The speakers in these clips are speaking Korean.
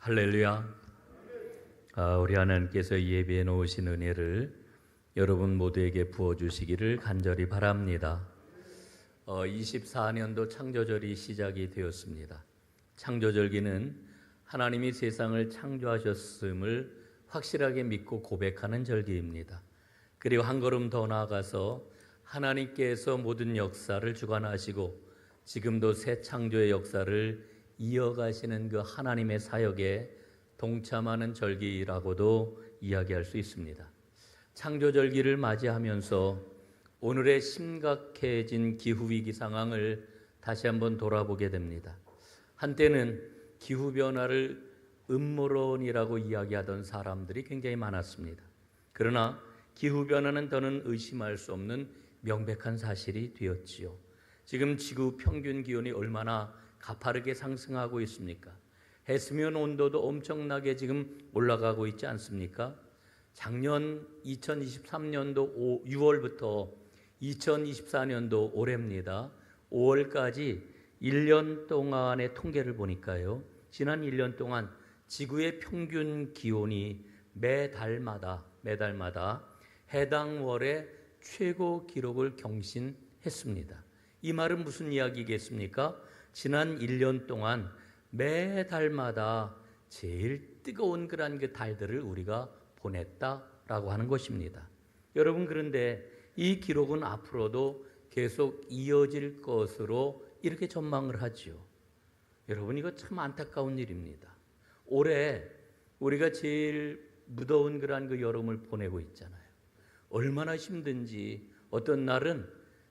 할렐루야. 우리 하나님께서 예비해 놓으신 은혜를 여러분 모두에게 부어주시기를 간절히 바랍니다. 24년도 창조절이 시작이 되었습니다. 창조절기는 하나님이 세상을 창조하셨음을 확실하게 믿고 고백하는 절기입니다. 그리고 한 걸음 더 나아가서 하나님께서 모든 역사를 주관하시고 지금도 새 창조의 역사를 이어가시는 그 하나님의 사역에 동참하는 절기라고도 이야기할 수 있습니다. 창조절기를 맞이하면서 오늘의 심각해진 기후위기 상황을 다시 한번 돌아보게 됩니다. 한때는 기후변화를 음모론이라고 이야기하던 사람들이 굉장히 많았습니다. 그러나 기후변화는 더는 의심할 수 없는 명백한 사실이 되었지요. 지금 지구 평균 기온이 얼마나 가파르게 상승하고 있습니까? 해수면 온도도 엄청나게 지금 올라가고 있지 않습니까? 작년 2023년도 6월부터 2024년도 올해입니다. 5월까지 1년 동안의 통계를 보니까요. 지난 1년 동안 지구의 평균 기온이 매달마다 해당 월의 최고 기록을 경신했습니다. 이 말은 무슨 이야기겠습니까? 지난 1년 동안 매달마다 제일 뜨거운 그런 그 달들을 우리가 보냈다라고 하는 것입니다. 여러분, 그런데 이 기록은 앞으로도 계속 이어질 것으로 이렇게 전망을 하지요. 여러분, 이거 참 안타까운 일입니다. 올해 우리가 제일 무더운 그런 그 여름을 보내고 있잖아요. 얼마나 힘든지. 어떤 날은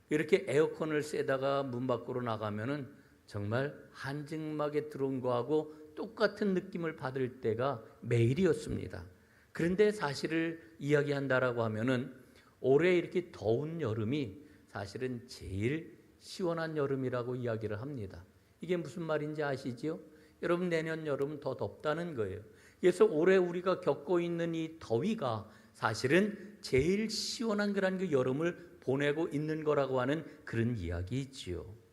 이렇게 에어컨을 쐬다가 문 밖으로 나가면은 정말 한증막에 들어온 거하고 똑같은 느낌을 받을 때가 매일이었습니다. 그런데 사실을 이야기한다라고 하면은 올해 이렇게 더운 여름이 사실은 제일 시원한 여름이라고 이야기를 합니다. 이게 무슨 말인지 아시지요? 여러분, 내년 여름은 더 덥다는 거예요. 그래서 올해 우리가 겪고 있는 이 더위가 사실은 제일 시원한 그런 그 여름을 보내고 있는 거라고 하는 그런 이야기이지요.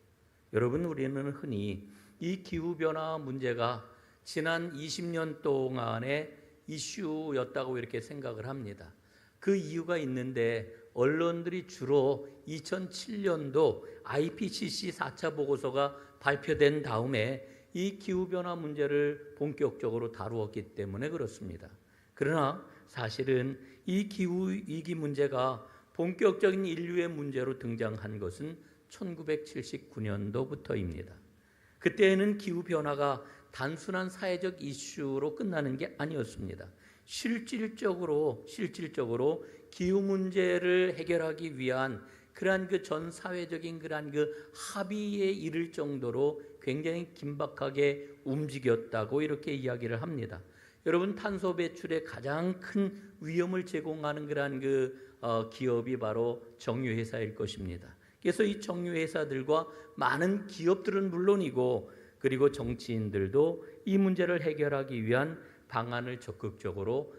여러분, 우리는 흔히 이 기후변화 문제가 지난 20년 동안의 이슈였다고 이렇게 생각을 합니다. 그 이유가 있는데 언론들이 주로 2007년도 IPCC 4차 보고서가 발표된 다음에 이 기후변화 문제를 본격적으로 다루었기 때문에 그렇습니다. 그러나 사실은 이 기후위기 문제가 본격적인 인류의 문제로 등장한 것은 1979년도부터입니다. 그때에는 기후변화가 단순한 사회적 이슈로 끝나는 게 아니었습니다. 실질적으로 기후 문제를 해결하기 위한 그러한 그 전 사회적인 그러한 그 합의에 이를 정도로 굉장히 긴박하게 움직였다고 이렇게 이야기를 합니다. 여러분, 탄소 배출에 가장 큰 위험을 제공하는 그러한 기업이 바로 정유회사일 것입니다. 그래서 이 정유회사들과 많은 기업들은 물론이고 그리고 정치인들도 이 문제를 해결하기 위한 방안을 적극적으로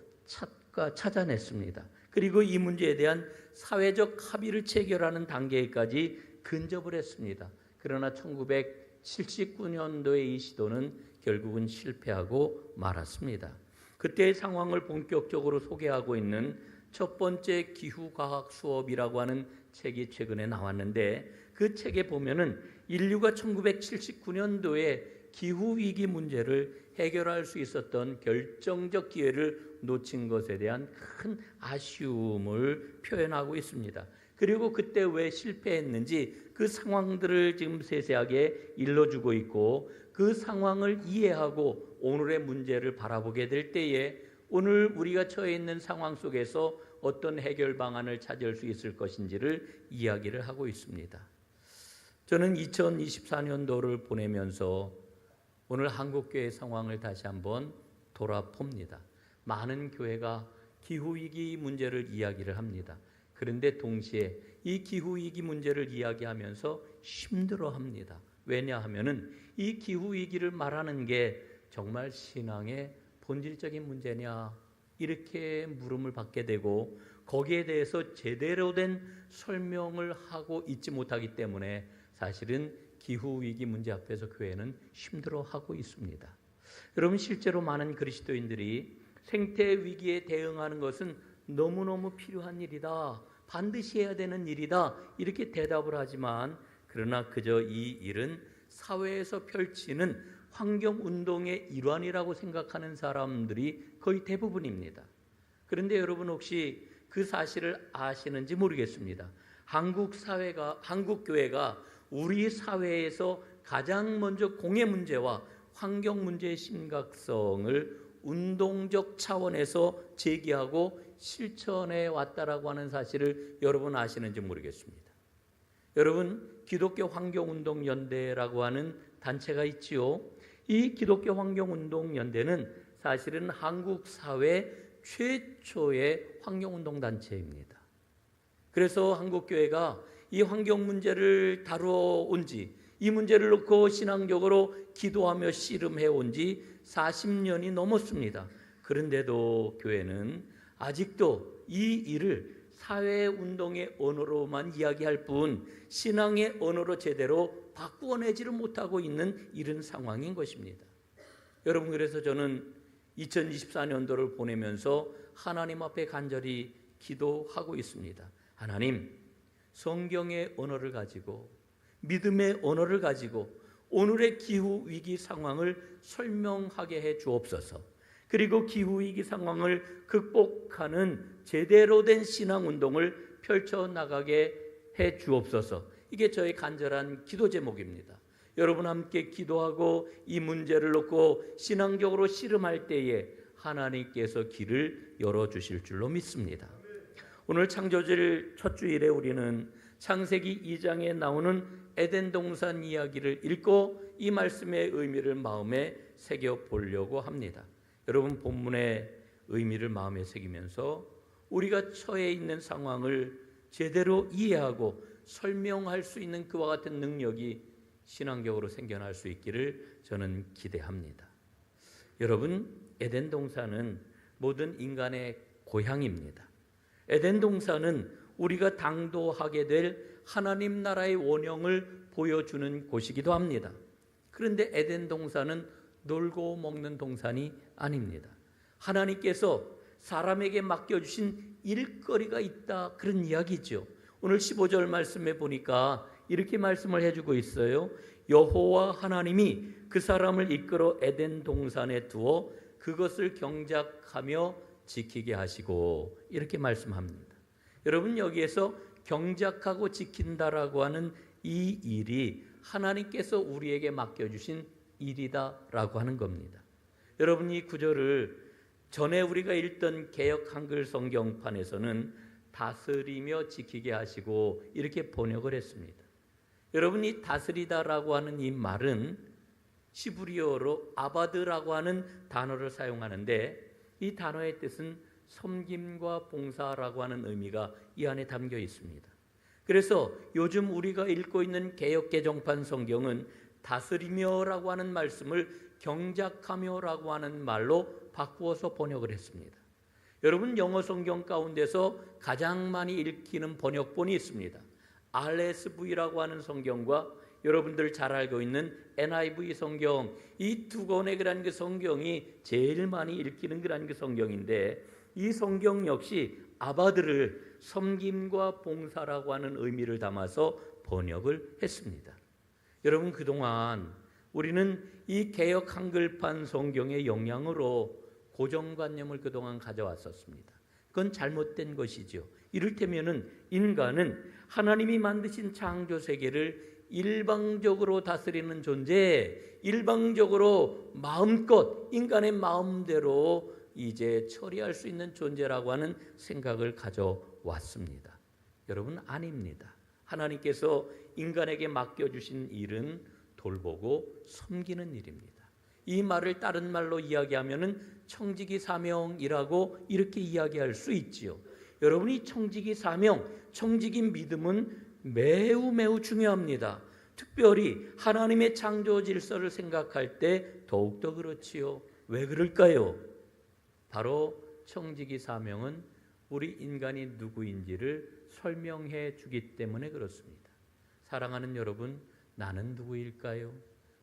찾아냈습니다. 그리고 이 문제에 대한 사회적 합의를 체결하는 단계까지 근접을 했습니다. 그러나 1979년도의 이 시도는 결국은 실패하고 말았습니다. 그때의 상황을 본격적으로 소개하고 있는 첫 번째 기후과학 수업이라고 하는 책이 최근에 나왔는데 그 책에 보면은 인류가 1979년도에 기후위기 문제를 해결할 수 있었던 결정적 기회를 놓친 것에 대한 큰 아쉬움을 표현하고 있습니다. 그리고 그때 왜 실패했는지 그 상황들을 지금 세세하게 일러주고 있고 그 상황을 이해하고 오늘의 문제를 바라보게 될 때에 오늘 우리가 처해 있는 상황 속에서 어떤 해결 방안을 찾을 수 있을 것인지를 이야기를 하고 있습니다. 저는 2024년도를 보내면서 오늘 한국교회 상황을 다시 한번 돌아봅니다. 많은 교회가 기후위기 문제를 이야기를 합니다. 그런데 동시에 이 기후위기 문제를 이야기하면서 힘들어합니다. 왜냐하면은 이 기후위기를 말하는 게 정말 신앙의 본질적인 문제냐 이렇게 물음을 받게 되고 거기에 대해서 제대로 된 설명을 하고 있지 못하기 때문에 사실은 기후위기 문제 앞에서 교회는 힘들어하고 있습니다. 여러분, 실제로 많은 그리스도인들이 생태 위기에 대응하는 것은 너무너무 필요한 일이다, 반드시 해야 되는 일이다, 이렇게 대답을 하지만, 그러나 그저 이 일은 사회에서 펼치는 환경운동의 일환이라고 생각하는 사람들이 거의 대부분입니다. 그런데 여러분, 혹시 그 사실을 아시는지 모르겠습니다. 한국 교회가 우리 사회에서 가장 먼저 공해 문제와 환경 문제의 심각성을 운동적 차원에서 제기하고 실천해 왔다라고 하는 사실을 여러분 아시는지 모르겠습니다. 여러분, 기독교 환경운동연대라고 하는 단체가 있지요. 이 기독교 환경운동연대는 사실은 한국 사회 최초의 환경운동단체입니다. 그래서 한국교회가 이 환경 문제를 다루어 온 지, 이 문제를 놓고 신앙적으로 기도하며 씨름해 온 지 40년이 넘었습니다. 그런데도 교회는 아직도 이 일을 사회운동의 언어로만 이야기할 뿐 신앙의 언어로 제대로 바꾸어내지를 못하고 있는 이런 상황인 것입니다. 여러분, 그래서 저는 2024년도를 보내면서 하나님 앞에 간절히 기도하고 있습니다. 하나님, 성경의 언어를 가지고, 믿음의 언어를 가지고 오늘의 기후위기 상황을 설명하게 해 주옵소서. 그리고 기후위기 상황을 극복하는 제대로 된 신앙운동을 펼쳐나가게 해 주옵소서. 이게 저의 간절한 기도 제목입니다. 여러분 함께 기도하고 이 문제를 놓고 신앙적으로 씨름할 때에 하나님께서 길을 열어주실 줄로 믿습니다. 오늘 창조절 첫 주일에 우리는 창세기 2장에 나오는 에덴 동산 이야기를 읽고 이 말씀의 의미를 마음에 새겨보려고 합니다. 여러분, 본문의 의미를 마음에 새기면서 우리가 처해 있는 상황을 제대로 이해하고 설명할 수 있는 그와 같은 능력이 신앙적으로 생겨날 수 있기를 저는 기대합니다. 여러분, 에덴 동산은 모든 인간의 고향입니다. 에덴 동산은 우리가 당도하게 될 하나님 나라의 원형을 보여주는 곳이기도 합니다. 그런데 에덴 동산은 놀고 먹는 동산이 아닙니다. 하나님께서 사람에게 맡겨주신 일거리가 있다, 그런 이야기죠. 오늘 15절 말씀에 보니까 이렇게 말씀을 해주고 있어요. 여호와 하나님이 그 사람을 이끌어 에덴 동산에 두어 그것을 경작하며 지키게 하시고, 이렇게 말씀합니다. 여러분, 여기에서 경작하고 지킨다라고 하는 이 일이 하나님께서 우리에게 맡겨주신 일이다라고 하는 겁니다. 여러분, 이 구절을 전에 우리가 읽던 개역 한글 성경판에서는 다스리며 지키게 하시고, 이렇게 번역을 했습니다. 여러분, 이 다스리다라고 하는 이 말은 시브리어로 아바드라고 하는 단어를 사용하는데, 이 단어의 뜻은 섬김과 봉사라고 하는 의미가 이 안에 담겨 있습니다. 그래서 요즘 우리가 읽고 있는 개역개정판 성경은 다스리며라고 하는 말씀을 경작하며라고 하는 말로 바꾸어서 번역을 했습니다. 여러분, 영어 성경 가운데서 가장 많이 읽히는 번역본이 있습니다. RSV라고 하는 성경과 여러분들 잘 알고 있는 NIV 성경, 이 두 권의 그런 그 성경이 제일 많이 읽히는 그런 그 성경인데, 이 성경 역시 아바드를 섬김과 봉사라고 하는 의미를 담아서 번역을 했습니다. 여러분, 그동안 우리는 이 개역 한글판 성경의 영향으로 고정관념을 그동안 가져왔었습니다. 그건 잘못된 것이죠. 이를테면은 인간은 하나님이 만드신 창조 세계를 일방적으로 다스리는 존재, 일방적으로 마음껏 인간의 마음대로 이제 처리할 수 있는 존재라고 하는 생각을 가져왔습니다. 여러분, 아닙니다. 하나님께서 인간에게 맡겨주신 일은 돌보고 섬기는 일입니다. 이 말을 다른 말로 이야기하면은 청지기 사명이라고 이렇게 이야기할 수 있지요. 여러분이 청지기 사명, 청지기 믿음은 매우 중요합니다. 특별히 하나님의 창조 질서를 생각할 때 더욱더 그렇지요. 왜 그럴까요? 바로 청지기 사명은 우리 인간이 누구인지를 설명해 주기 때문에 그렇습니다. 사랑하는 여러분, 나는 누구일까요?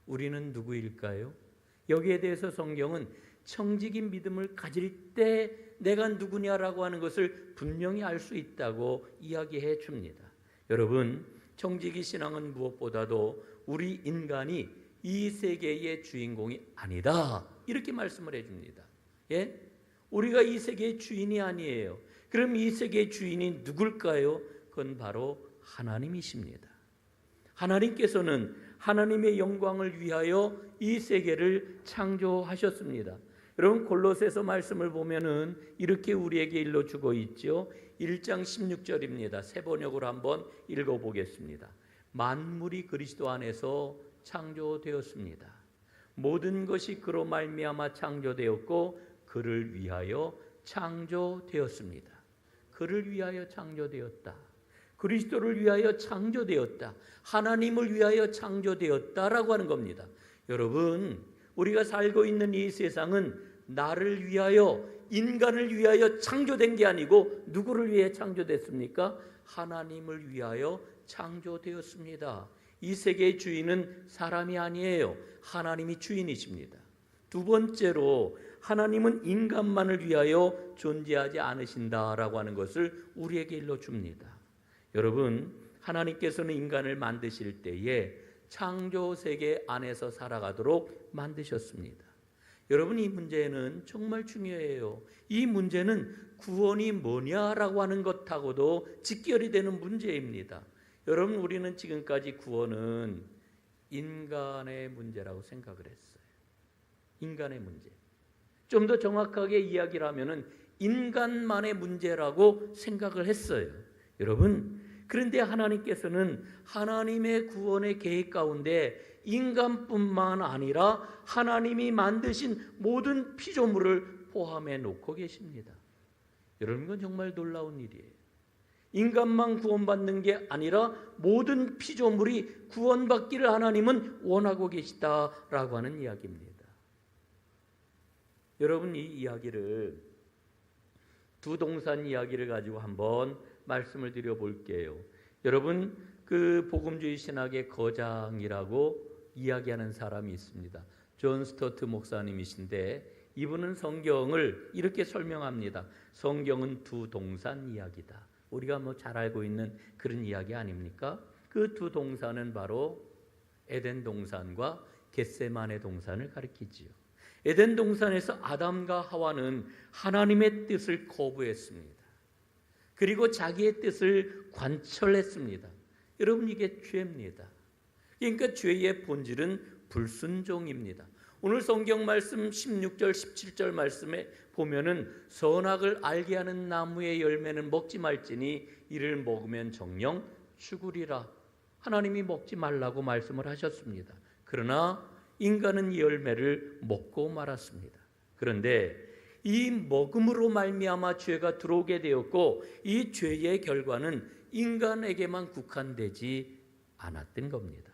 우리는 누구일까요? 여기에 대해서 성경은 청지기 믿음을 가질 때 내가 누구냐라고 하는 것을 분명히 알 수 있다고 이야기해 줍니다. 여러분, 청지기 신앙은 무엇보다도 우리 인간이 이 세계의 주인공이 아니다, 이렇게 말씀을 해줍니다. 예? 우리가 이 세계의 주인이 아니에요. 그럼 이 세계의 주인이 누굴까요? 그건 바로 하나님이십니다. 하나님께서는 하나님의 영광을 위하여 이 세계를 창조하셨습니다. 여러분, 골로새서 말씀을 보면은 이렇게 우리에게 일러주고 있죠. 1장 16절입니다. 새 번역으로 한번 읽어보겠습니다. 만물이 그리스도 안에서 창조되었습니다. 모든 것이 그로 말미암아 창조되었고 그를 위하여 창조되었습니다. 그를 위하여 창조되었다. 그리스도를 위하여 창조되었다. 하나님을 위하여 창조되었다라고 하는 겁니다. 여러분, 우리가 살고 있는 이 세상은 나를 위하여, 인간을 위하여 창조된 게 아니고 누구를 위해 창조됐습니까? 하나님을 위하여 창조되었습니다. 이 세계의 주인은 사람이 아니에요. 하나님이 주인이십니다. 두 번째로, 하나님은 인간만을 위하여 존재하지 않으신다라고 하는 것을 우리에게 일러줍니다. 여러분, 하나님께서는 인간을 만드실 때에 창조 세계 안에서 살아가도록 만드셨습니다. 여러분, 이 문제는 정말 중요해요. 이 문제는 구원이 뭐냐라고 하는 것하고도 직결이 되는 문제입니다. 여러분, 우리는 지금까지 구원은 인간의 문제라고 생각을 했어요. 인간의 문제. 좀 더 정확하게 이야기를 하면은 인간만의 문제라고 생각을 했어요. 여러분, 그런데 하나님께서는 하나님의 구원의 계획 가운데 인간뿐만 아니라 하나님이 만드신 모든 피조물을 포함해 놓고 계십니다. 여러분, 이건 정말 놀라운 일이에요. 인간만 구원받는 게 아니라 모든 피조물이 구원받기를 하나님은 원하고 계시다라고 하는 이야기입니다. 여러분, 이 이야기를, 두 동산 이야기를 가지고 한번 말씀을 드려볼게요. 여러분, 그 복음주의 신학의 거장이라고 이야기하는 사람이 있습니다. 존 스토트 목사님이신데 이분은 성경을 이렇게 설명합니다. 성경은 두 동산 이야기다. 우리가 뭐 잘 알고 있는 그런 이야기 아닙니까? 그 두 동산은 바로 에덴 동산과 겟세마네 동산을 가리키지요. 에덴 동산에서 아담과 하와는 하나님의 뜻을 거부했습니다. 그리고 자기의 뜻을 관철했습니다. 여러분, 이게 죄입니다. 그러니까 죄의 본질은 불순종입니다. 오늘 성경 말씀 16절 17절 말씀에 보면은 선악을 알게 하는 나무의 열매는 먹지 말지니 이를 먹으면 정녕 죽으리라. 하나님이 먹지 말라고 말씀을 하셨습니다. 그러나 인간은 이 열매를 먹고 말았습니다. 그런데 이 먹음으로 말미암아 죄가 들어오게 되었고 이 죄의 결과는 인간에게만 국한되지 않았던 겁니다.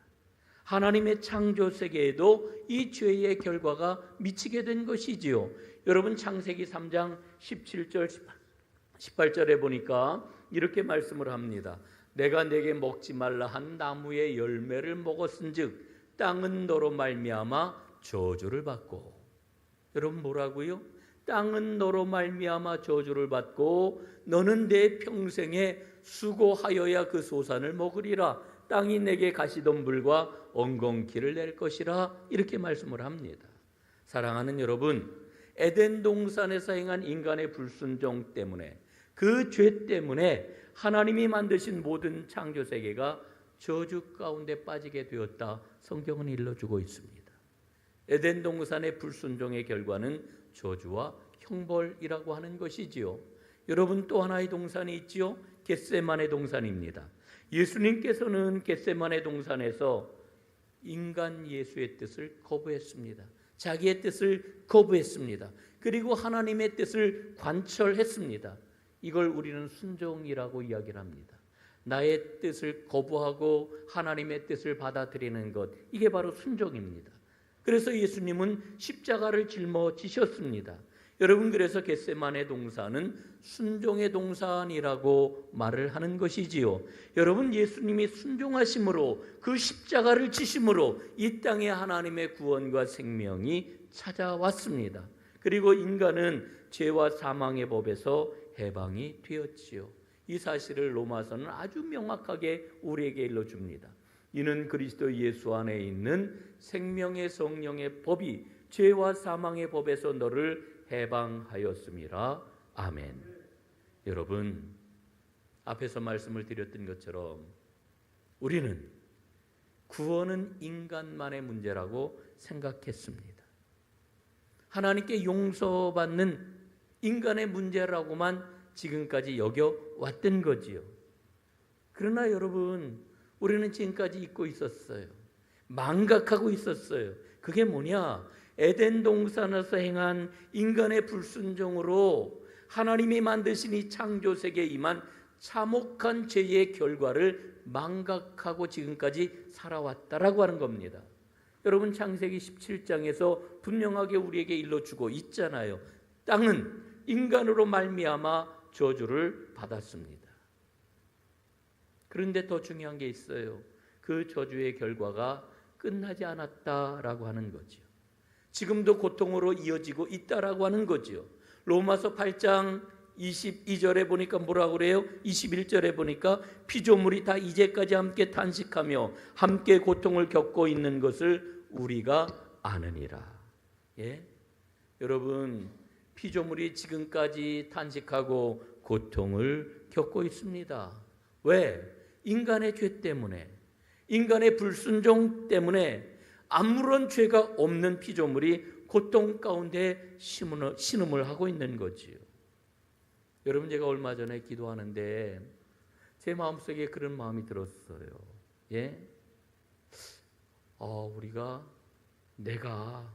하나님의 창조 세계에도 이 죄의 결과가 미치게 된 것이지요. 여러분, 창세기 3장 17절 18절에 보니까 이렇게 말씀을 합니다. 내가 내게 먹지 말라 한 나무의 열매를 먹었은즉 땅은 너로 말미암아 저주를 받고. 여러분, 뭐라고요? 땅은 너로 말미암아 저주를 받고 너는 내 평생에 수고하여야 그 소산을 먹으리라. 땅이 내게 가시덤불과 엉겅퀴를 낼 것이라. 이렇게 말씀을 합니다. 사랑하는 여러분, 에덴 동산에서 행한 인간의 불순종 때문에, 그 죄 때문에 하나님이 만드신 모든 창조 세계가 저주 가운데 빠지게 되었다. 성경은 일러주고 있습니다. 에덴 동산의 불순종의 결과는 저주와 형벌이라고 하는 것이지요. 여러분, 또 하나의 동산이 있지요. 겟세마네 동산입니다. 예수님께서는 겟세마네 동산에서 인간 예수의 뜻을 거부했습니다. 자기의 뜻을 거부했습니다. 그리고 하나님의 뜻을 관철했습니다. 이걸 우리는 순종이라고 이야기를 합니다. 나의 뜻을 거부하고 하나님의 뜻을 받아들이는 것, 이게 바로 순종입니다. 그래서 예수님은 십자가를 짊어지셨습니다. 여러분, 그래서 겟세마네 동산은 순종의 동산이라고 말을 하는 것이지요. 여러분, 예수님이 순종하심으로, 그 십자가를 지심으로 이 땅에 하나님의 구원과 생명이 찾아왔습니다. 그리고 인간은 죄와 사망의 법에서 해방이 되었지요. 이 사실을 로마서는 아주 명확하게 우리에게 일러줍니다. 이는 그리스도 예수 안에 있는 생명의 성령의 법이 죄와 사망의 법에서 너를 해방하였음이라. 아멘. 여러분, 앞에서 말씀을 드렸던 것처럼 우리는 구원은 인간만의 문제라고 생각했습니다. 하나님께 용서받는 인간의 문제라고만 지금까지 여겨왔던 거지요. 그러나 여러분, 우리는 지금까지 잊고 있었어요. 망각하고 있었어요. 그게 뭐냐? 에덴 동산에서 행한 인간의 불순종으로 하나님이 만드신 이 창조 세계에 임한 참혹한 죄의 결과를 망각하고 지금까지 살아왔다라고 하는 겁니다. 여러분, 창세기 17장에서 분명하게 우리에게 일러주고 있잖아요. 땅은 인간으로 말미암아 저주를 받았습니다. 그런데 더 중요한 게 있어요. 그 저주의 결과가 끝나지 않았다라고 하는 거죠. 지금도 고통으로 이어지고 있다라고 하는 거죠. 로마서 8장 22절에 보니까 뭐라고 그래요? 21절에 보니까 피조물이 다 이제까지 함께 탄식하며 함께 고통을 겪고 있는 것을 우리가 아느니라. 예? 여러분, 피조물이 지금까지 탄식하고 고통을 겪고 있습니다. 왜? 인간의 죄 때문에, 인간의 불순종 때문에 아무런 죄가 없는 피조물이 고통 가운데 신음을 하고 있는 거지요. 여러분, 제가 얼마 전에 기도하는데 제 마음속에 그런 마음이 들었어요. 예? 내가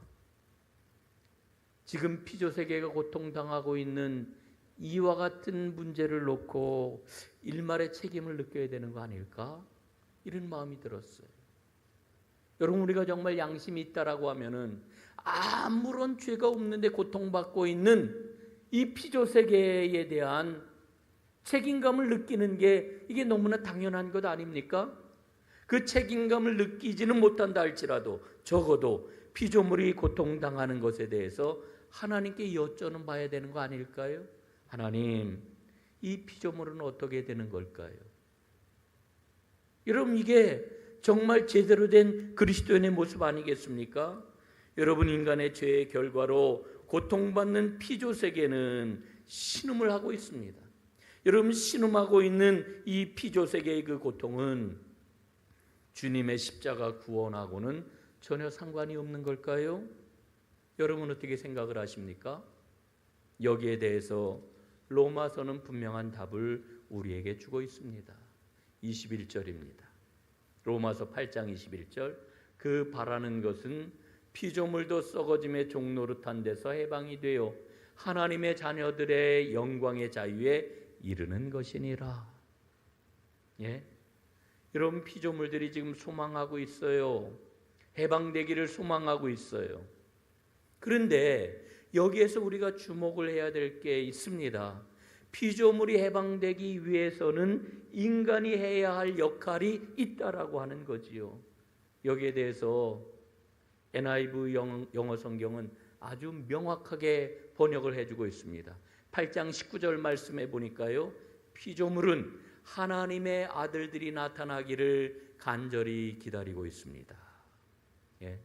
지금 피조세계가 고통당하고 있는 이와 같은 문제를 놓고 일말의 책임을 느껴야 되는 거 아닐까? 이런 마음이 들었어요. 여러분, 우리가 정말 양심이 있다라고 하면은 아무런 죄가 없는데 고통받고 있는 이 피조세계에 대한 책임감을 느끼는 게 이게 너무나 당연한 것 아닙니까? 그 책임감을 느끼지는 못한다 할지라도 적어도 피조물이 고통당하는 것에 대해서 하나님께 여쭤는 봐야 되는 거 아닐까요? 하나님, 이 피조물은 어떻게 되는 걸까요? 여러분, 이게 정말 제대로 된 그리스도인의 모습 아니겠습니까? 여러분, 인간의 죄의 결과로 고통받는 피조세계는 신음을 하고 있습니다. 여러분, 신음하고 있는 이 피조세계의 그 고통은 주님의 십자가 구원하고는 전혀 상관이 없는 걸까요? 여러분, 어떻게 생각을 하십니까? 여기에 대해서 로마서는 분명한 답을 우리에게 주고 있습니다. 21절입니다. 로마서 8장 21절. 그 바라는 것은 피조물도 썩어짐의 종노릇한 데서 해방이 되어 하나님의 자녀들의 영광의 자유에 이르는 것이니라. 예? 여러분, 피조물들이 지금 소망하고 있어요. 해방되기를 소망하고 있어요. 그런데 여기에서 우리가 주목을 해야 될 게 있습니다. 피조물이 해방되기 위해서는 인간이 해야 할 역할이 있다라고 하는 거지요. 여기에 대해서 NIV 영어 성경은 아주 명확하게 번역을 해주고 있습니다. 8장 19절 말씀에 보니까요, 피조물은 하나님의 아들들이 나타나기를 간절히 기다리고 있습니다. 예?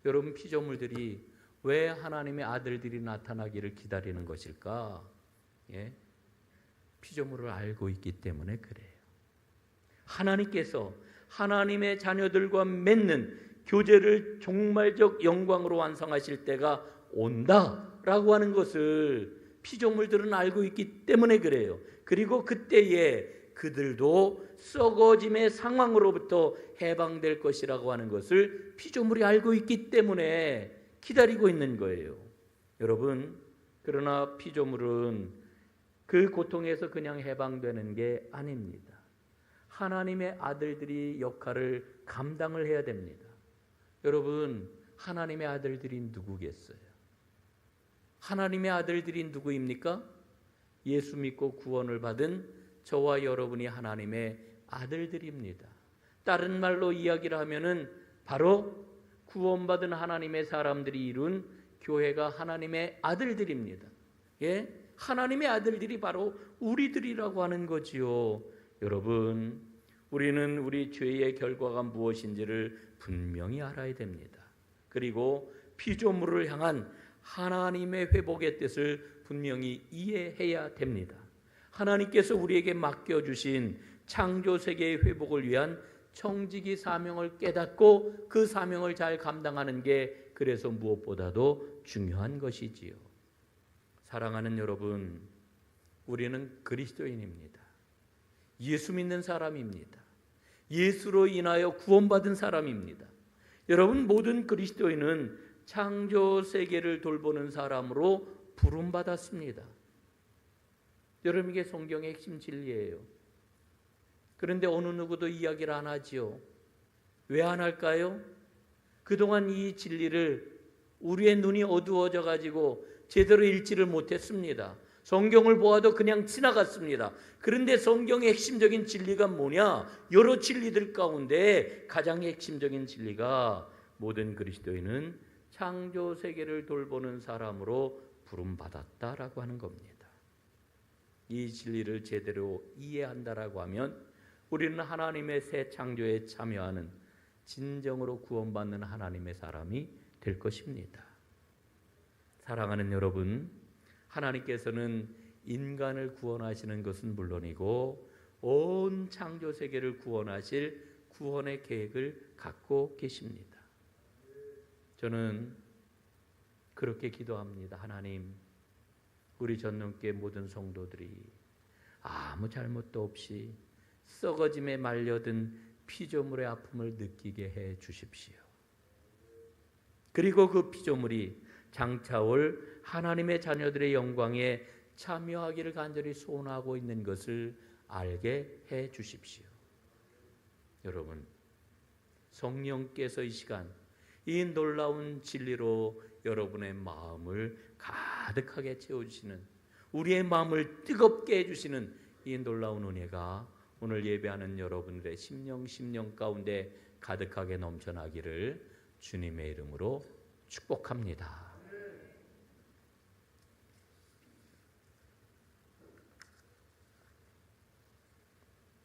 여러분, 피조물들이 왜 하나님의 아들들이 나타나기를 기다리는 것일까? 예? 피조물을 알고 있기 때문에 그래요. 하나님께서 하나님의 자녀들과 맺는 교제를 종말적 영광으로 완성하실 때가 온다라고 하는 것을 피조물들은 알고 있기 때문에 그래요. 그리고 그때에 그들도 썩어짐의 상황으로부터 해방될 것이라고 하는 것을 피조물이 알고 있기 때문에 기다리고 있는 거예요. 여러분, 그러나 피조물은 그 고통에서 그냥 해방되는 게 아닙니다. 하나님의 아들들이 역할을 감당을 해야 됩니다. 여러분, 하나님의 아들들이 누구겠어요? 하나님의 아들들이 누구입니까? 예수 믿고 구원을 받은 저와 여러분이 하나님의 아들들입니다. 다른 말로 이야기를 하면은 바로 구원받은 하나님의 사람들이 이룬 교회가 하나님의 아들들입니다. 예? 하나님의 아들들이 바로 우리들이라고 하는 거지요. 여러분, 우리는 우리 죄의 결과가 무엇인지를 분명히 알아야 됩니다. 그리고 피조물을 향한 하나님의 회복의 뜻을 분명히 이해해야 됩니다. 하나님께서 우리에게 맡겨주신 창조 세계의 회복을 위한 청지기 사명을 깨닫고 그 사명을 잘 감당하는 게 그래서 무엇보다도 중요한 것이지요. 사랑하는 여러분, 우리는 그리스도인입니다. 예수 믿는 사람입니다. 예수로 인하여 구원받은 사람입니다. 여러분, 모든 그리스도인은 창조 세계를 돌보는 사람으로 부름받았습니다. 여러분, 이게 성경의 핵심 진리예요. 그런데 어느 누구도 이야기를 안 하지요. 왜 안 할까요? 그동안 이 진리를 우리의 눈이 어두워져 가지고 제대로 읽지를 못했습니다. 성경을 보아도 그냥 지나갔습니다. 그런데 성경의 핵심적인 진리가 뭐냐? 여러 진리들 가운데 가장 핵심적인 진리가 모든 그리스도인은 창조 세계를 돌보는 사람으로 부름받았다라고 하는 겁니다. 이 진리를 제대로 이해한다라고 하면 우리는 하나님의 새 창조에 참여하는 진정으로 구원받는 하나님의 사람이 될 것입니다. 사랑하는 여러분, 하나님께서는 인간을 구원하시는 것은 물론이고 온 창조 세계를 구원하실 구원의 계획을 갖고 계십니다. 저는 그렇게 기도합니다. 하나님, 우리 전능교회 모든 성도들이 아무 잘못도 없이 썩어짐에 말려든 피조물의 아픔을 느끼게 해 주십시오. 그리고 그 피조물이 장차올 하나님의 자녀들의 영광에 참여하기를 간절히 소원하고 있는 것을 알게 해 주십시오. 여러분, 성령께서 이 시간 이 놀라운 진리로 여러분의 마음을 가득하게 채워주시는, 우리의 마음을 뜨겁게 해주시는 이 놀라운 은혜가 오늘 예배하는 여러분들의 심령 가운데 가득하게 넘쳐나기를 주님의 이름으로 축복합니다.